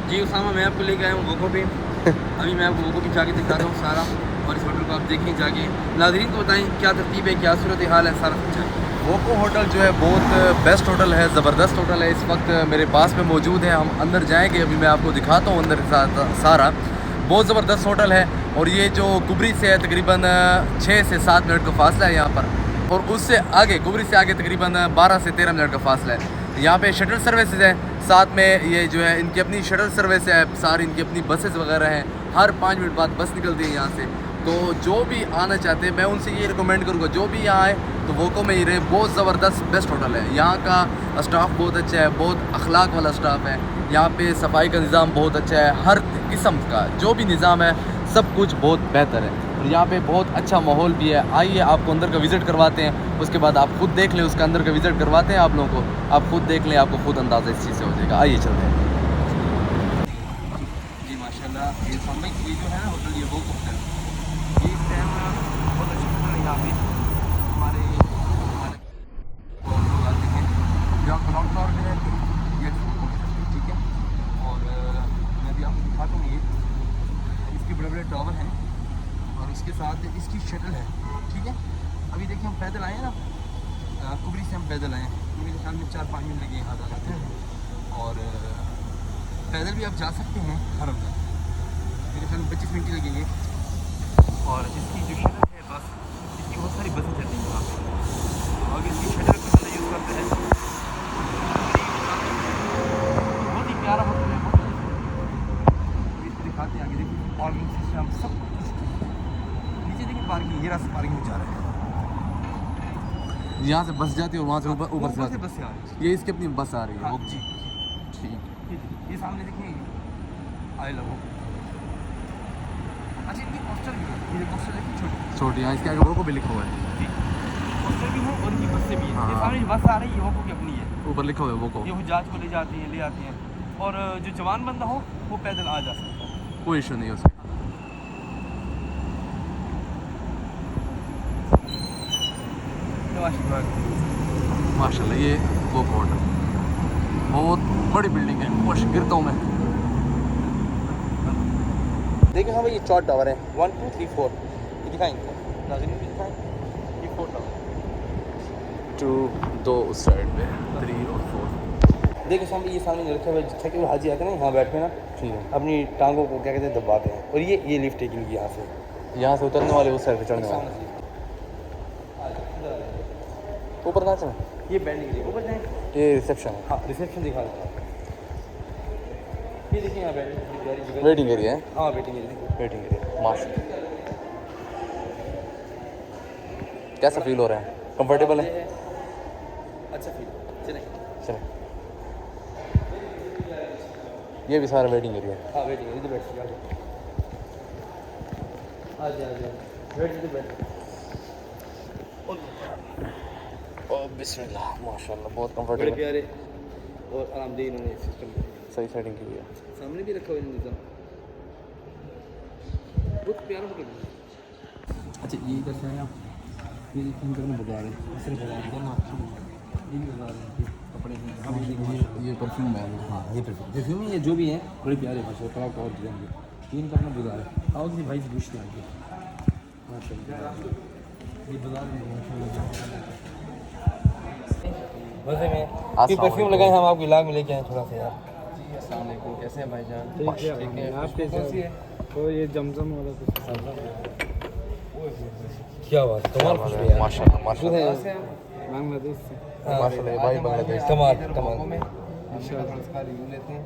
जी उसामा, मैं आपको लेके आया हूँ वोको पे। अभी मैं आपको वोको पे जाके दिखा रहा हूँ सारा, और इस होटल को आप देखें जाके। नाज़रीन को बताएं क्या तरतीब है, क्या सूरत हाल है, सारा कुछ है। वोको होटल जो है बहुत बेस्ट होटल है, ज़बरदस्त होटल है। इस वक्त मेरे पास में मौजूद है, हम अंदर जाएंगे, अभी मैं आपको दिखाता हूँ अंदर सारा। बहुत ज़बरदस्त होटल है, और ये जो कुबरी से है तकरीबन 6 से 7 मिनट का फासला है यहाँ पर, और उससे आगे कुबरी से आगे तकरीबन 12 से 13 मिनट का फासला है। यहाँ पे शटल सर्विसेज है, साथ में ये जो है इनकी अपनी शटल सर्विस है, सारी इनकी अपनी बसेस वगैरह हैं। हर 5 मिनट बाद बस निकलती है यहाँ से। तो जो भी आना चाहते हैं मैं उनसे ये रिकमेंड करूँगा, जो भी यहाँ आए तो वोको में ही रहे। बहुत ज़बरदस्त बेस्ट होटल है। यहाँ का स्टाफ बहुत अच्छा है, बहुत अखलाक वाला स्टाफ है। यहाँ पे सफाई का निज़ाम बहुत अच्छा है, हर किस्म का जो भी निज़ाम है सब कुछ बहुत बेहतर है, और यहाँ पे बहुत अच्छा माहौल भी है। आइए आपको अंदर का विज़िट करवाते हैं, उसके बाद आप खुद देख लें। उसका अंदर का विज़िट करवाते हैं आप लोगों को, आप खुद देख लें, आपको खुद अंदाज़ा इस चीज़ से हो जाएगा। आइए चलते हैं। जी माशाल्लाह, ये सामने ये जो है ना होटल, ये वोको होटल, ये इस टाइम बहुत अच्छा होटल है। यहाँ पे हमारे लोग आते हैं जो ग्राउंड फ्लोर में रहते हैं, ये ठीक है। और मैं भी आपको दिखाता हूँ, ये इसके बड़े बड़े टावर हैं, और उसके साथ इसकी शटल है, ठीक है। अभी देखिए हम पैदल आए हैं ना, कुबरी से हम पैदल आए हैं, मेरे ख्याल में 4-5 मिनट लगे यहाँ जाते हैं। और पैदल भी आप जा सकते हैं हरम तक, मेरे ख्याल में 25 मिनट ही लगेंगे। और इसकी जो शटल है बस, इसकी बहुत सारी बसें चलती हैं यहाँ पे, और इसकी शटल को बंदा यूज़ करते हैं। बहुत ही प्यारा होटल है, बहुत इसको दिखाते हैं आगे। देखिए पार्किंग सिस्टम सब कुछ, नीचे देखिए पार्किंग, ये रास्ता पार्किंग में जा रहा है। यहाँ से बस जाती है और वहाँ से ऊपर ऊपर से से बस से आ रही है। ये इसकी अपनी बस आ रही है। हाँ, वो जी ठीक। ये सामने देखिए आई लव। अच्छा इनकी पोस्टर भी है, ये पोस्टर देखिए छोटी छोटी, यहाँ इसके आगे वोको भी लिखा हुआ है। जी, पोस्टर भी है और इनकी बस से भी है। हाँ। ये सामने जो बस आ रही है वो की अपनी है, ऊपर लिखा हुआ है वोको। ये हुज्जाज को ले जाती हैं, ले आती हैं। और जो जवान बंदा हो वो पैदल आ जा सकता है, कोई इशू नहीं है उसमें। माशाल्लाह ये वोको होटल बहुत बड़ी बिल्डिंग है, और गिरता हूँ मैं। देखिए हाँ भाई, ये 4 टावर हैं, 1 2 3 4, ये दिखाएंगे नाज़रीन भी दिखाएं, ये 4 टावर। 2 2 उस साइड पे, 3 और 4। देखिए सामने, ये सामने रखा हुआ है, जिससे कि वो हाजी आते हैं ना यहाँ बैठते हैं ना, ठीक है। अपनी टांगों को क्या कहते हैं दबाते हैं। और ये लिफ्ट है इनकी, यहाँ से उतरने वाले उस साइड पे चढ़ने वाले। सामने से ऊपर कहाँ से? ये बैंडिंग है, ऊपर जाएँ। ये रिसेप्शन है। हाँ रिसेप्शन दिखा देता हूँ। ये देखिए यहाँ बैंडिंग, वेटिंग एरिया है। हाँ वेटिंग एरिया, वेटिंग एरिया माशाल्लाह। कैसा फील हो रहा है? कंफर्टेबल है? अच्छा फील। चलें चलें। ये भी सारा वेटिंग एरिया है। हाँ वेटिंग एरिया, इधर बैठ सकते आ जाए वेट इधर बैठ। ओ बिस्मिल्लाह, माशाल्लाह बहुत बड़े कंफर्टेबल। प्यारे और आरामदेह इन्होंने सिस्टम सही सेटिंग की हुई है। सामने भी रखा हुआ है निज़ाम, बहुत प्यारा होटल है। अच्छा ये इधर से आया, ये इनका ना बाजार है, असली बाजार है ना, ये भी बाजार है, कपड़े हैं। अब ये परफ्यूम है। हाँ ये परफ्यूम ये जो भी है बड़े प्यारे माशाल्लाह, कड़ा और डिजाइन के, ये इनका अपना बाजार है। आओ किसी भाई से पूछते हैं आगे माशाल्लाह, ये बाजार में मज़े में ये परफ्यूम लगाए हम आपको इलाज में लेके आए थोड़ा सा यार। अस्सलाम वालेकुम, कैसे हैं भाईजान? ठीक है, आप कैसे हैं? तो ये जमजम वाला कुछ क्या बात, कमाल खुशबू है माशाल्लाह माशाल्लाह बांग्लादेश से। माशाल्लाह ये भाई बांग्लादेश। कमाल कमाल। इंशाल्लाह इसका रिव्यू लेते हैं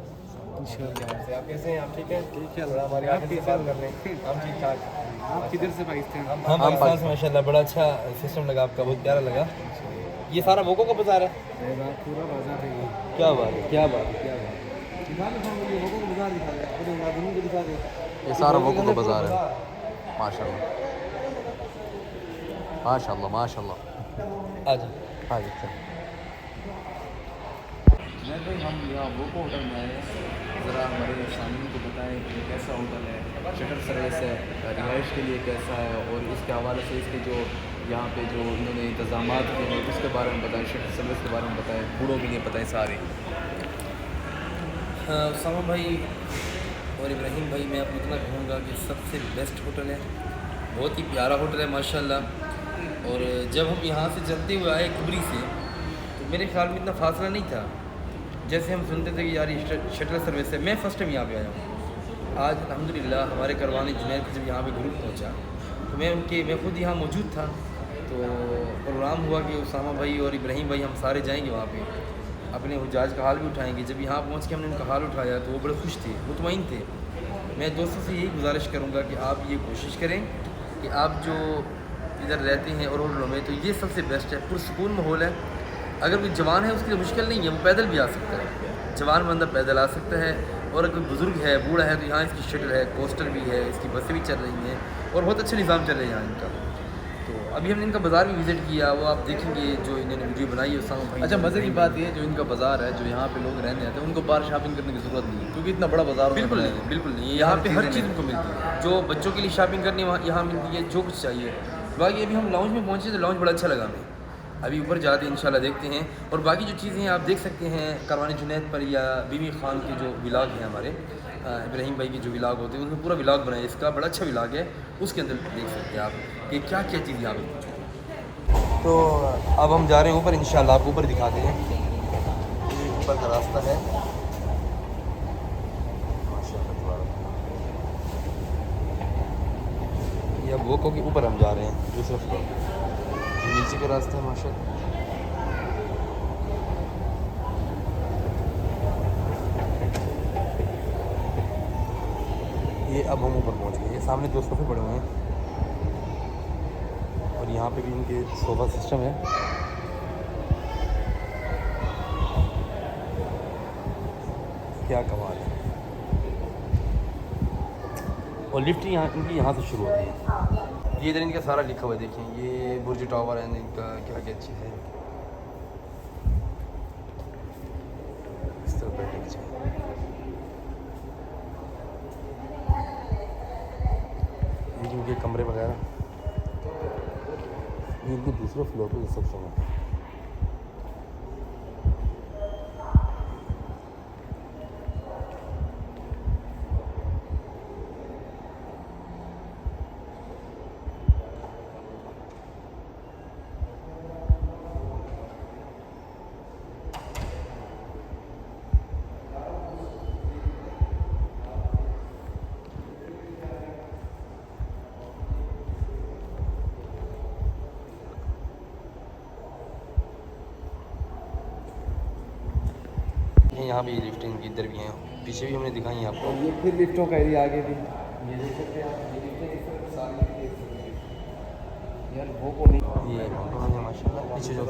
इंशाल्लाह। आप कैसे हैं? आप ठीक हैं? ठीक है, हमारे आप कैसे बात कर रहे हैं? हम ठीक ठाक। आप किधर से? पाकिस्तान। हम पाकिस्तान से माशाल्लाह, बड़ा अच्छा सिस्टम लगा आपका, बहुत प्यारा लगा। ये सारा वोको का बाजार है? पूरा बाजार है। क्या बात है, क्या बात है, क्या बात है। दिखा दो वोको का बाजार, दिखा दो नाज़रीन को, दिखा दो। ये सारा वोको का बाजार है। माशाल्लाह माशाल्लाह माशाल्लाह। आ जाओ। हाँ जी चल। मैं भाई हम यहाँ वोको होटल में आए हैं, ज़रा हमारे सामने को बताएं कि कैसा होटल है, शटर सर्विस है, रिहाइश के लिए कैसा है, और इसके हवाले से इसके जो यहाँ पे जो इन्होंने इंतज़ाम किए हैं उसके बारे में बताएं, शटर सर्विस के बारे में बताएं, कूड़ों के लिए बताएं सारे। उसामा भाई, और इब्राहिम भाई, मैं आपको इतना कहूँगा कि सबसे बेस्ट होटल है, बहुत ही प्यारा होटल है माशाल्लाह। और जब हम यहाँ से चलते हुए आए कुबरी से, तो मेरे ख्याल में इतना फासला नहीं था। जैसे हम सुनते थे कि यार ये शटल सर्विस है, मैं फ़र्स्ट टाइम यहाँ पे आया हूँ। आज अल्हम्दुलिल्लाह हमारे करवाने जुनैद जब यहाँ पे ग्रुप पहुँचा, तो मैं खुद यहाँ मौजूद था। तो प्रोग्राम हुआ कि उसामा भाई और इब्राहिम भाई हम सारे जाएंगे वहाँ पे, अपने हुज्जाज का हाल भी उठाएंगे। जब यहाँ पहुँच के हमने उनका हाल उठाया तो वो बड़े खुश थे, मुतमईन थे। मैं दोस्तों से यही गुजारिश करूँगा कि आप ये कोशिश करें कि आप जो इधर रहते हैं और होटलों में, तो ये सबसे बेस्ट है, पुरसकून माहौल है। अगर कोई जवान है उसके लिए मुश्किल नहीं है, वो पैदल भी आ सकता है, जवान बंदा पैदल आ सकता है। और अगर बुज़ुर्ग है, बूढ़ा है, तो यहाँ इसकी शटल है, कोस्टर भी है, इसकी बसें भी चल रही हैं और बहुत अच्छा निज़ाम चल रहा है यहाँ इनका। तो अभी हमने इनका बाज़ार भी विज़िट किया, वो आप देखेंगे जो इन्होंने वीडियो बनाई है उसामा भाई। अच्छा, मज़े की बात ये है जो इनका बाज़ार है, जो यहाँ पे लोग रहने आते हैं, उनको बाहर शॉपिंग करने की ज़रूरत नहीं है, क्योंकि इतना बड़ा बाज़ार बिल्कुल नहीं, बिल्कुल नहीं, यहाँ पे हर चीज़ उनको मिलती है। जो बच्चों के लिए शॉपिंग करनी वहाँ यहाँ मिलती है, जो कुछ चाहिए। बाकी अभी हम लाउंज में पहुँचे तो लाउंज बड़ा अच्छा लगा हमें। अभी ऊपर जाते हैं इंशाल्लाह, देखते हैं। और बाकी जो चीज़ें हैं आप देख सकते हैं कारवान जुनैद पर, या बीवी खान के जो विलाग हैं हमारे इब्राहिम भाई के जो विलाग होते हैं, उसमें पूरा विलाग बनाया, इसका बड़ा अच्छा विलाग है, उसके अंदर देख सकते हैं आप कि क्या क्या चीज़ यहाँ पे। तो अब हम जा रहे हैं ऊपर, इंशाल्लाह आपको ऊपर दिखाते हैं। ये ऊपर का रास्ता है, ये अब वो को कि ऊपर हम जा रहे हैं दूसरे फ्लोर, नीचे का रास्ता है माशाल्लाह। ये अब हम ऊपर पहुंच गए, ये सामने 2 सोफे पड़े हुए हैं और यहाँ पे भी इनके सोफ़ा सिस्टम है। क्या कमाल है। और लिफ्ट यहाँ इनकी यहाँ से शुरू होती है। ये इधर इनका सारा लिखा हुआ है, देखें ये बुर्ज टावर है इनका, क्या क्या चीज़ है। इस तरह बैठने की इनके कमरे वगैरह, ये इनके दूसरे फ्लोर पर रिसेप्शन है। यहाँ भी लिफ्ट इनकी इधर भी हैं, पीछे भी हमने दिखाई है आपको। ये फिर लिफ्टों का एरिया आगे भी ये देख सकते हैं आप, ये लिफ्टें सारी देख सकते हैं यार, वो को नहीं, ये माशाल्लाह पीछे जो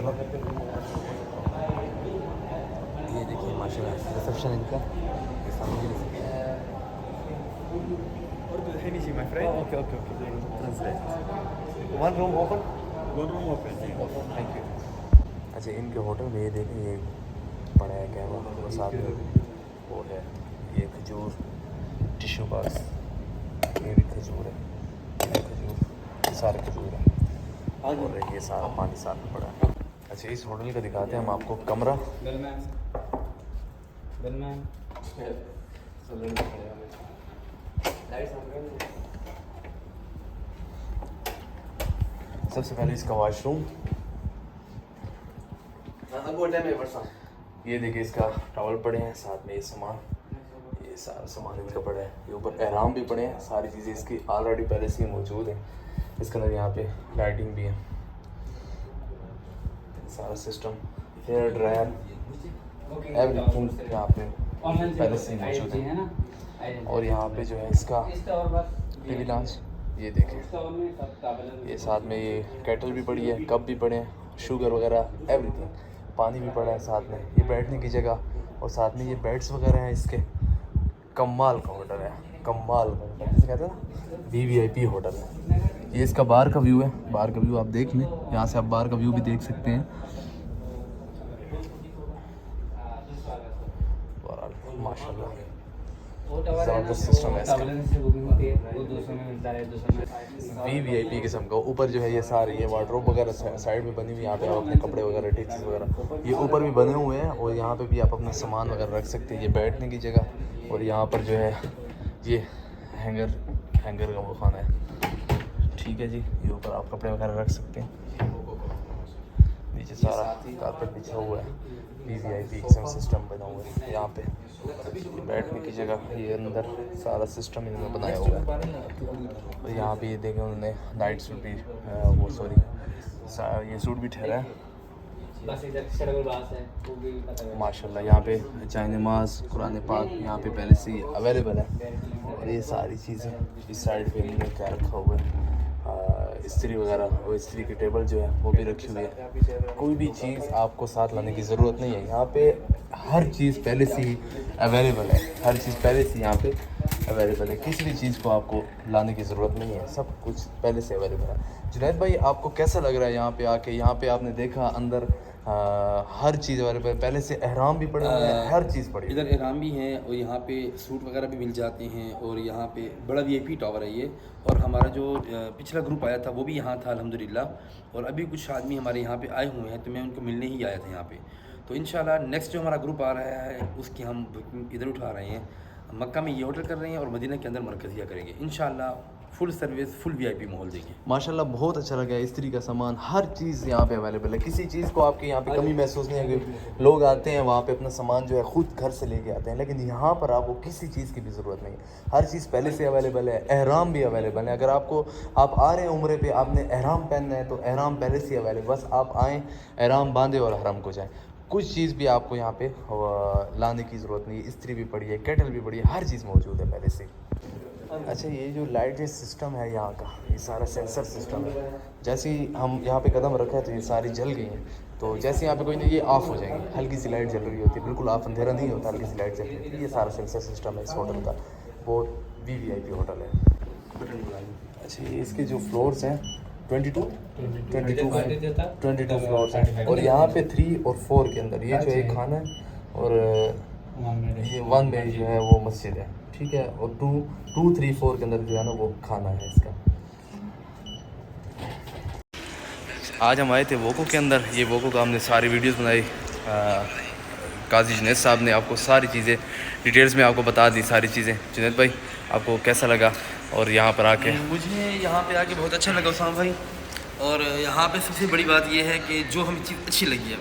ये देखिए माशाल्लाह रिसेप्शन इनका, ये सामने की reception. my friend. Okay, translate. One room open. Thank you. अच्छा, इनके होटल में ये देखें, ये पड़ा है क्या वो साथ में वो है, ये खजूर टिश्यू बॉक्स, ये भी खजूर है, ये खजूर, ये सारे खजूर है और ये सारा पानी साथ में पड़ा है। अच्छा, इस होटल का दिखाते हैं हम आपको कमरा। सबसे पहले इसका वॉशरूम, ये देखिए इसका टॉवल पड़े हैं, साथ में ये सामान, ये सारा सामान इनका पड़ा है। ये ऊपर एहराम भी पड़े हैं, सारी चीज़ें इसकी ऑलरेडी पहले से ही मौजूद हैं। इसके अंदर यहाँ पे लाइटिंग भी है, सारा सिस्टम, हेयर ड्रायर, एवरीथिंग यहाँ पे पहले से ही मौजूद है। और यहाँ पे जो है इसका टीवी लॉन्च, ये देखें, ये साथ में ये केटल भी पड़ी है, कप भी पड़े हैं, शुगर वगैरह एवरीथिंग, पानी भी पड़ा है साथ में। ये बैठने की जगह और साथ में ये बेड्स वगैरह हैं इसके। कमाल का होटल है, कमाल का होटल, जैसे कहते हैं ना VVIP होटल है। ये इसका बाहर का व्यू है, बाहर का व्यू आप देख लें, यहाँ से आप बाहर का व्यू भी देख सकते हैं। माशाल्लाह ज़बरदस्त सिस्टम है इसका, VVIP किस्म का। ऊपर जो है ये सारे ये वार्डरोब वगैरह साइड में बनी हुई, यहाँ पे आप अपने कपड़े वगैरह टेक्सीज वगैरह ये ऊपर भी बने हुए हैं और यहाँ पे भी आप अपना सामान वगैरह रख सकते हैं। ये बैठने की जगह और यहाँ पर जो है ये हैंगर का वो खाना है, ठीक है जी। ये ऊपर आप कपड़े वगैरह रख सकते हैं। नीचे सारा कारपेट बिछा हुआ है, VVIP सिस्टम बना हुआ है यहाँ पे। ये बैठने की जगह, ये अंदर सारा सिस्टम इन्होंने बनाया हुआ है। और यहाँ पे ये देखें उन्होंने नाइट सूट भी वो सॉरी ये सूट भी ठहरा है माशाल्लाह। यहाँ पे चाय नमाज कुरान पाक यहाँ पे पहले से ही अवेलेबल है। और ये सारी चीज़ें इस साइड पे इन्होंने क्या रखा हुआ है, इस्त्री वगैरह, और इस्त्री की टेबल जो है वो भी रखी हुई है। कोई भी चीज़ आपको साथ लाने की ज़रूरत नहीं है, यहाँ पे हर चीज़ पहले से ही अवेलेबल है। हर चीज़ पहले से यहाँ पे अवेलेबल है, किसी भी चीज़ को आपको लाने की ज़रूरत नहीं है, सब कुछ पहले से अवेलेबल है। जुनैद भाई आपको कैसा लग रहा है यहाँ पे आके? यहाँ पे आपने देखा अंदर हर चीज़ अवेलेबल, पहले से एहराम भी पड़े हुए हैं, हर चीज़ पड़ी। इधर एहराम भी हैं और यहाँ पे सूट वगैरह भी मिल जाते हैं। और यहाँ पे बड़ा VIP टावर है ये। और हमारा जो पिछला ग्रुप आया था वो भी यहाँ था अल्हम्दुलिल्लाह। और अभी कुछ आदमी हमारे यहाँ पे आए हुए हैं, तो मैं उनको मिलने ही आया था यहाँ पे। तो इंशाल्लाह नेक्स्ट जो हमारा ग्रुप आ रहा है उसकी हम बुकिंग इधर उठा रहे हैं। मक्का में ये होटल कर रहे हैं और मदीना के अंदर मरकज़िया करेंगे इंशाल्लाह। फुल सर्विस, फुल VIP माहौल देंगे माशाल्लाह। बहुत अच्छा लगा। इस्त्री का सामान, हर चीज़ यहाँ पे अवेलेबल है, किसी चीज़ को आपके यहाँ पे कमी महसूस नहीं होगी। लोग आते हैं वहाँ पे अपना सामान जो है ख़ुद घर से लेके आते हैं, लेकिन यहाँ पर आपको किसी चीज़ की भी ज़रूरत नहीं है, हर चीज़ पहले से अवेलेबल है। एहराम भी अवेलेबल है, अगर आप आ रहे हैं उम्रे पे, आपने एहराम पहनना है तो एहराम पहले से अवेलेबल, बस आप आएँ, एहराम बांधे और हरम को जाएँ। कुछ चीज़ भी आपको यहाँ पे लाने की ज़रूरत नहीं है। इस्त्री भी पड़ी है, केटल भी पड़ी है, हर चीज़ मौजूद है पहले से। अच्छा, ये जो लाइट सिस्टम है यहाँ का, ये सारा सेंसर सिस्टम है। जैसे ही हम यहाँ पे कदम रखा है तो ये सारी जल गई हैं। तो जैसे यहाँ पे कोई नहीं, ये ऑफ़ हो जाएंगी। हल्की सी लाइट जल रही होती है, बिल्कुल ऑफ अंधेरा नहीं होता, हल्की सी लाइट जल रही है। ये सारा सेंसर सिस्टम है इस होटल का, बहुत VVIP होटल है। अच्छा, ये इसके जो फ्लोर्स हैं 22 फ्लोर्स हैं। और यहाँ पे 3 और 4 के अंदर ये जो एक खाना है, और ये 1 में जो है वो मस्जिद है, ठीक है। और 2, 3, 4 के अंदर जो है ना वो खाना है इसका। आज हम आए थे वोको के अंदर। ये वोको का हमने सारी वीडियोस बनाई। काजी जुनैद साहब ने आपको सारी चीज़ें डिटेल्स में आपको बता दी, सारी चीज़ें। जुनैद भाई आपको कैसा लगा और यहाँ पर आके? मुझे यहाँ पे आके बहुत अच्छा लगा उसामा भाई। और यहाँ पे सबसे बड़ी बात यह है कि जो हमें चीज़ अच्छी लगी है,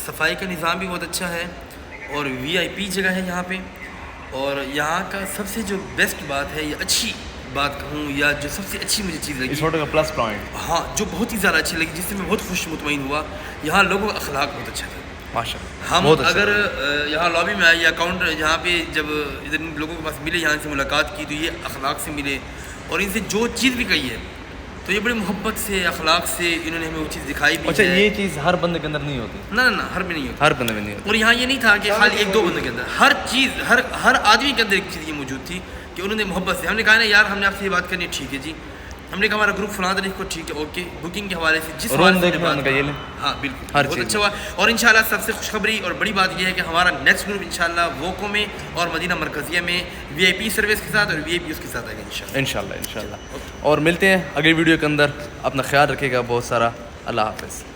सफाई का निज़ाम भी बहुत अच्छा है और VIP जगह है यहाँ पे। और यहाँ का सबसे जो बेस्ट बात है, ये अच्छी बात कहूँ या जो सबसे अच्छी मुझे चीज़ लगी इस होटल का प्लस पॉइंट, हाँ, जो बहुत ही ज़्यादा अच्छी लगी, जिससे मैं बहुत खुश मुतमईन हुआ, यहाँ लोगों का अखलाक बहुत अच्छा था माशाल्लाह। हम बहुत अच्छा अगर यहाँ लॉबी में आए या काउंटर यहाँ पे जब इधर लोगों के पास मिले, यहाँ से मुलाकात की, तो ये अखलाक से मिले और इनसे जो चीज़ भी कही है तो ये बड़ी मोहब्बत से, अखलाक से इन्होंने हमें वो चीज़ दिखाई भी। अच्छा, ये चीज़ हर बंदे के अंदर नहीं होती? ना, हर में नहीं होती, हर बंदे में नहीं होती। और यहाँ ये नहीं था कि खाली 1-2 बंदे के अंदर, हर चीज़, हर आदमी के अंदर एक चीज़ ये मौजूद थी कि उन्होंने मोहब्बत से, हमने कहा ना यार हमने आपसे ये बात करनी है, ठीक है जी, हमने कहा हमारा ग्रुप फलां तारीख को, ठीक है, ओके, बुकिंग के हवाले से जिस हवाले से बात, हाँ बिल्कुल, हर बहुत चीज़ अच्छा हुआ। और इंशाल्लाह सबसे खुशखबरी और बड़ी बात यह है कि हमारा नेक्स्ट ग्रुप इंशाल्लाह वोको में और मदीना मरकज़िया में VIP सर्विस के साथ और VIP उसके साथ आएगा इंशाल्लाह। इंशाल्लाह। और मिलते हैं अगली वीडियो के अंदर। अपना ख्याल रखिएगा बहुत सारा। अल्लाह हाफ़िज़।